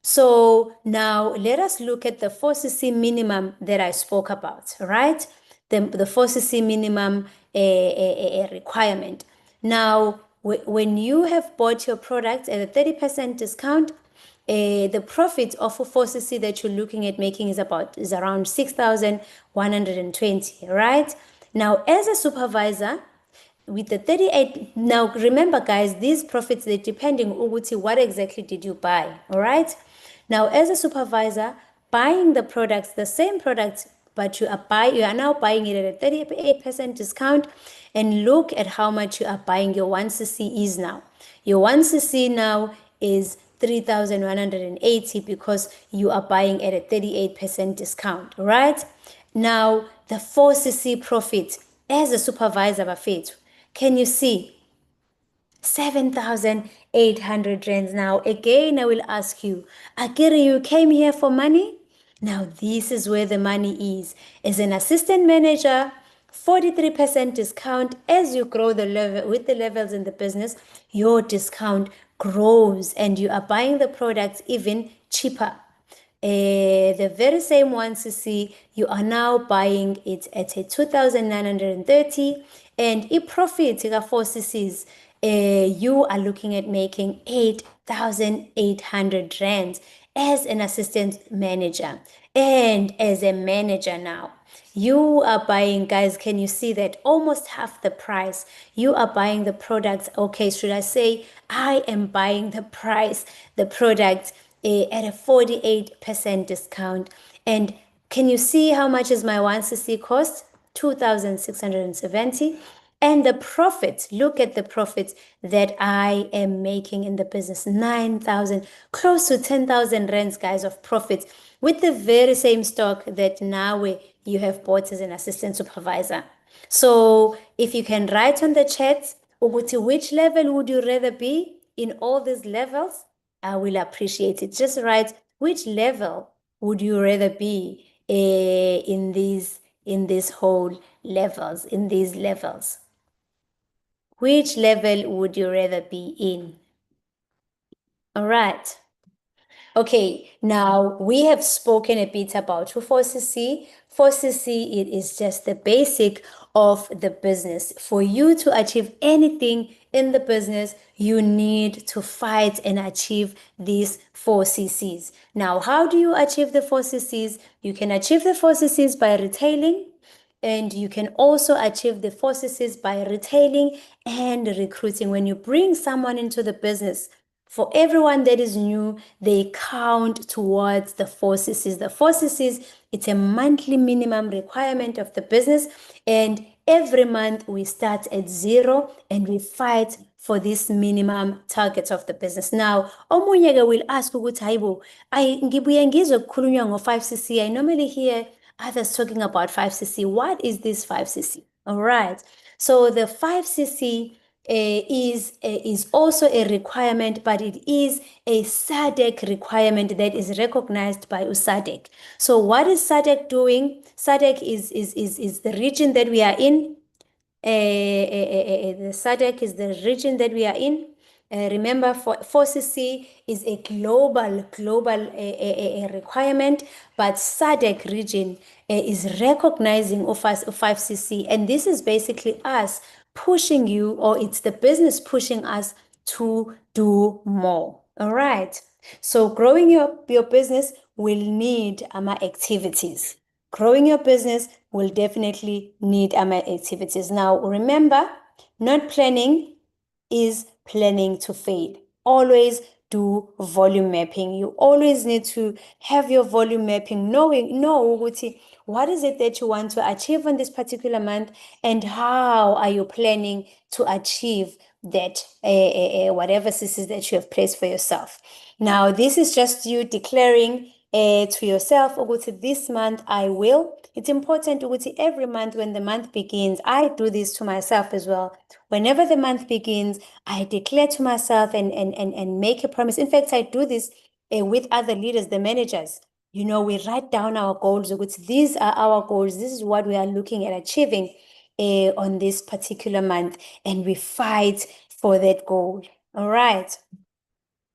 So now let us look at the 4cc minimum that I spoke about, right? The 4cc minimum requirement. Now, when you have bought your product at a 30% discount, the profit of a 4cc that you're looking at making is around 6,120, right? Now, as a supervisor, with the 38, now remember guys, these profits, they're depending on what exactly did you buy, all right? Now, as a supervisor, buying the products, the same products, but you are now buying it at a 38% discount, and look at how much you are buying your 1cc is now. Your 1cc now is 3,180 because you are buying at a 38% discount, right? Now, the 4cc profit as a supervisor, Bafethu, can you see? 7,800 rands. Now, again, I will ask you, Akiri, you came here for money? Now, this is where the money is. As an assistant manager, 43% discount. As you grow the level with the levels in the business, your discount grows and you are buying the products even cheaper. The very same 1cc, you are now buying it at a 2,930, and if profit 4cc's, you are looking at making 8,800 rands as an assistant manager. And as a manager now, you are buying, guys, can you see that? Almost half the price. You are buying the products. Okay, should I say I am buying the product at a 48% discount. And can you see how much is my 1cc cost? 2,670. And the profit, look at the profit that I am making in the business. 9,000, close to 10,000 rands, guys, of profit with the very same stock that now you have bought as an assistant supervisor. So if you can write on the chat, which level would you rather be in all these levels? I will appreciate it. Just write which level would you rather be in these whole levels, in these levels. Which level would you rather be in? All right. Okay, now we have spoken a bit about 4cc. 4cc, it is just the basic of the business. For you to achieve anything in the business, you need to fight and achieve these 4cc's. Now, how do you achieve the 4cc's? You can achieve the 4cc's by retailing, and you can also achieve the 4cc's by retailing and recruiting. When you bring someone into the business, for everyone that is new, they count towards the 4cc's. The 4cc's, it's a monthly minimum requirement of the business. And every month we start at 0 and we fight for this minimum targets of the business. Now, omunye will ask ukuthi hayibo, ngibuye ngizwe kukhulunywa ngo-5cc. I normally hear others talking about 5cc. What is this 5cc? All right. So the 5cc is also a requirement, but it is a SADC requirement that is recognized by USADC. So what is SADC doing? SADC is the region that we are in. The SADC is the region that we are in. Remember, 4cc is a global requirement, but SADC region is recognizing of us 5cc, and this is basically us pushing you, or it's the business pushing us to do more. All right. So growing your business will need activities. Growing your business will definitely need activities. Now, remember, not planning is planning to fail. Always do volume mapping. You always need to have your volume mapping, know what is it that you want to achieve in this particular month, and how are you planning to achieve that whatever CCs that you have placed for yourself. Now, this is just you declaring to yourself, this month I will. It's important every month when the month begins. I do this to myself as well. Whenever the month begins, I declare to myself and make a promise. In fact, I do this with other leaders, the managers. We write down our goals. These are our goals. This is what we are looking at achieving on this particular month, and we fight for that goal. All right.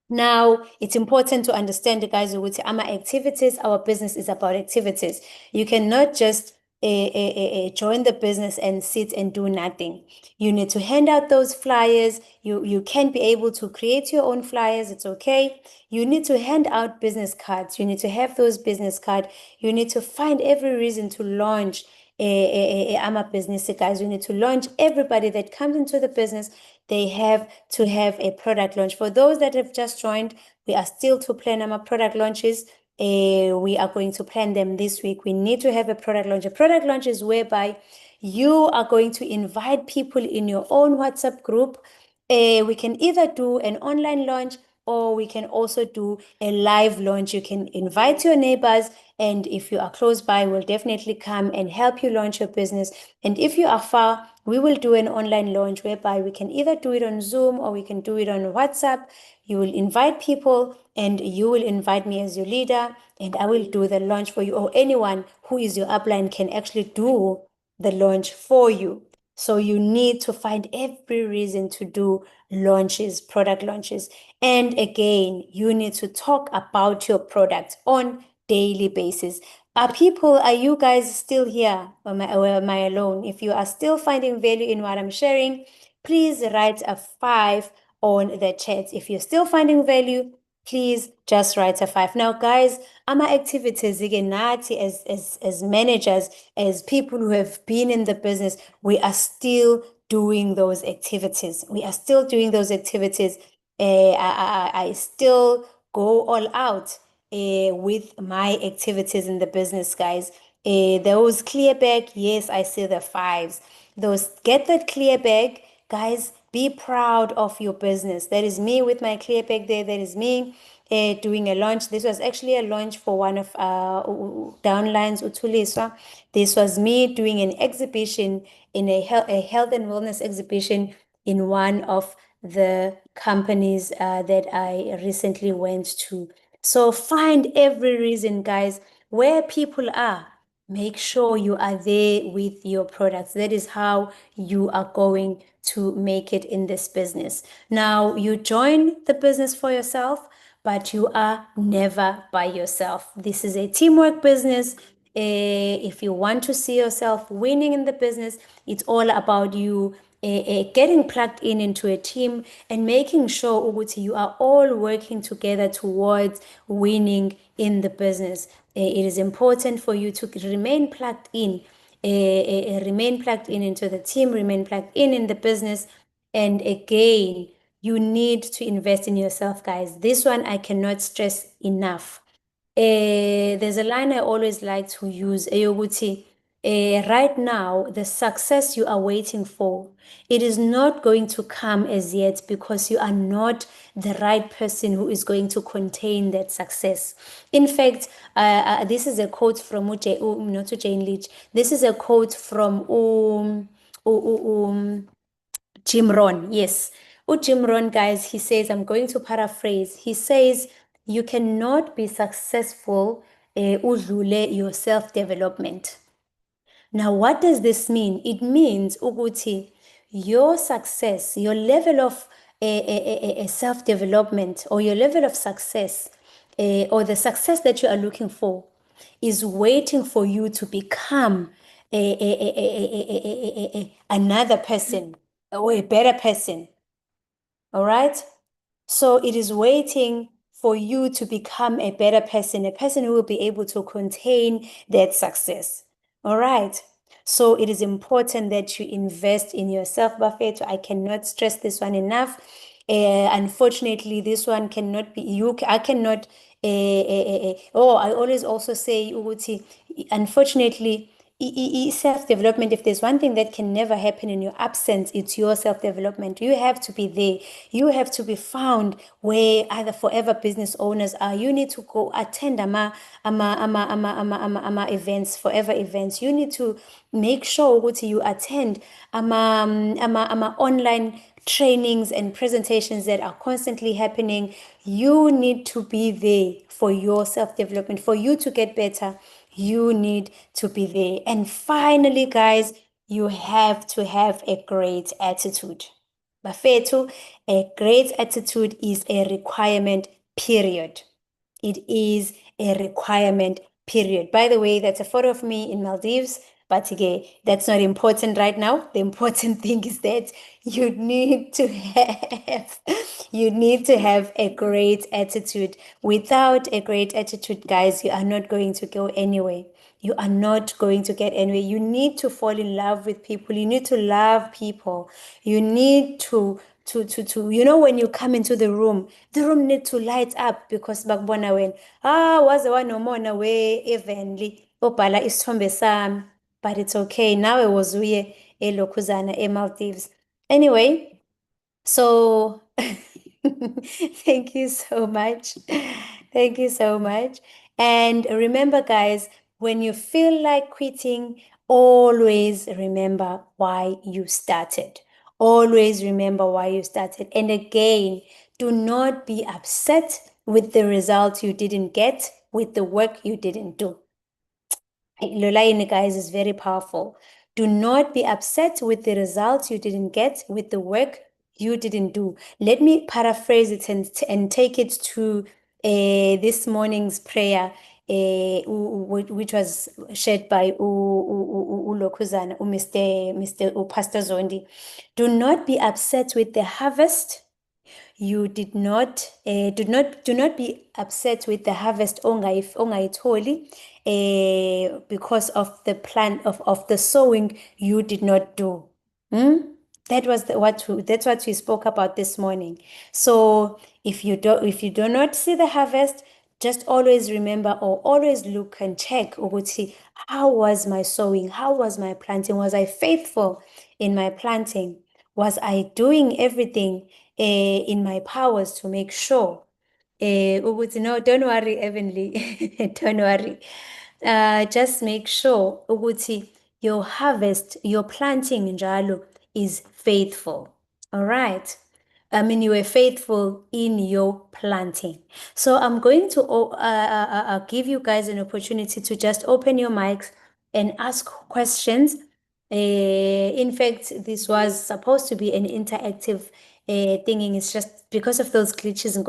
Now, it's important to understand, guys, with our activities, our business is about activities. You cannot just join the business and sit and do nothing. You need to hand out those flyers. You can be able to create your own flyers. It's okay. You need to hand out business cards. You need to have those business cards. You need to find every reason to launch a business, guys. You need to launch. Everybody that comes into the business, they have to have a product launch. For those that have just joined, we are still to plan our product launches. We are going to plan them this week. We need to have a product launch. A product launch is whereby you are going to invite people in your own WhatsApp group. We can either do an online launch, or we can also do a live launch. You can invite your neighbors, and if you are close by, we'll definitely come and help you launch your business. And if you are far, we will do an online launch whereby we can either do it on Zoom or we can do it on WhatsApp. You will invite people and you will invite me as your leader, and I will do the launch for you, or anyone who is your upline can actually do the launch for you. So you need to find every reason to do launches, product launches. And again, you need to talk about your product on daily basis. Are you guys still here, or am I alone? If you are still finding value in what I'm sharing, please write a 5 on the chat. If you're still finding value, please just write a 5. Now, guys, activities again, as managers, as people who have been in the business, we are still doing those activities. We are still doing those activities. I still go all out with my activities in the business, guys. Those clear bag, yes, I see the 5s. Those get that clear bag, guys. Be proud of your business. That is me with my clear bag there. That is me doing a launch. This was actually a launch for one of downlines, Utuliswa. This was me doing an exhibition in a health and wellness exhibition in one of the companies that I recently went to. So find every reason, guys, where people are. Make sure you are there with your products. That is how you are going to make it in this business. Now, you join the business for yourself, but you are never by yourself. This is a teamwork business. If you want to see yourself winning in the business, it's all about you getting plugged into a team and making sure you are all working together towards winning in the business. It is important for you to remain plugged in, remain plugged in into the team, remain plugged in the business. And again, you need to invest in yourself, guys. This one I cannot stress enough. There's a line I always like to use, eyoguthi, right now, the success you are waiting for, it is not going to come as yet because you are not the right person who is going to contain that success. In fact, this is a quote from not Jane Leach. This is a quote from Jim Rohn. Yes. Jim Rohn, guys, he says, I'm going to paraphrase. He says, you cannot be successful udlule your self-development. Now, what does this mean? It means ukuthi your success, your level of a self-development or your level of success or the success that you are looking for is waiting for you to become another person or a better person. All right? So it is waiting for you to become a better person, a person who will be able to contain that success. All right. So it is important that you invest in yourself, Buffett. I cannot stress this one enough. Unfortunately, this one cannot be you. I cannot. Oh, I always also say, Uguti, unfortunately, self-development, if there's one thing that can never happen in your absence, it's your self-development. You have to be there. You have to be found where other forever business owners are. You need to go attend ama events, forever events. You need to make sure that you attend ama online trainings and presentations that are constantly happening. You need to be there for your self-development, for you to get better. You need to be there. And finally, guys, you have to have a great attitude. Bafethu, a great attitude is a requirement, period. It is a requirement, period. By the way, that's a photo of me in Maldives, but again, that's not important right now. The important thing is that you need to have a great attitude. Without a great attitude, guys, you are not going to go anywhere. You are not going to get anywhere. You need to fall in love with people. You need to love people. You need to when you come into the room need to light up because bakubona wena waze wanomona we-evenly obhala isithombe sami, but it's okay, nawe was uye elokhuzana eMaldives. Anyway, so thank you so much. Thank you so much. And remember, guys, when you feel like quitting, always remember why you started. Always remember why you started. And again, do not be upset with the results you didn't get, with the work you didn't do. Lolaine, guys, is very powerful. Do not be upset with the results you didn't get, with the work you didn't do. Let me paraphrase it and take it to this morning's prayer, which was shared by Ulokuzana, Mr. Pastor Zondi. Do not be upset with the harvest. You do not be upset with the harvest ongayitholi because of the plan of the sowing you did not do. That's what we spoke about this morning. So if you do not see the harvest, just always remember or always look and check ukuthi, how was my sowing? How was my planting? Was I faithful in my planting? Was I doing everything in my powers to make sure ukuthi no, don't worry, Heavenly, don't worry. Just make sure ukuthi your harvest, your planting njalo is faithful. All right. I mean, you were faithful in your planting. So I'm going to give you guys an opportunity to just open your mics and ask questions. In fact, this was supposed to be an interactive thinking. It's just because of those glitches in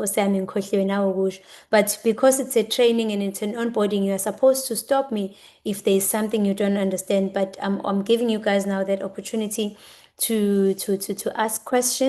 but because it's a training and it's an onboarding, you are supposed to stop me if there's something you don't understand. But I'm giving you guys now that opportunity to ask questions.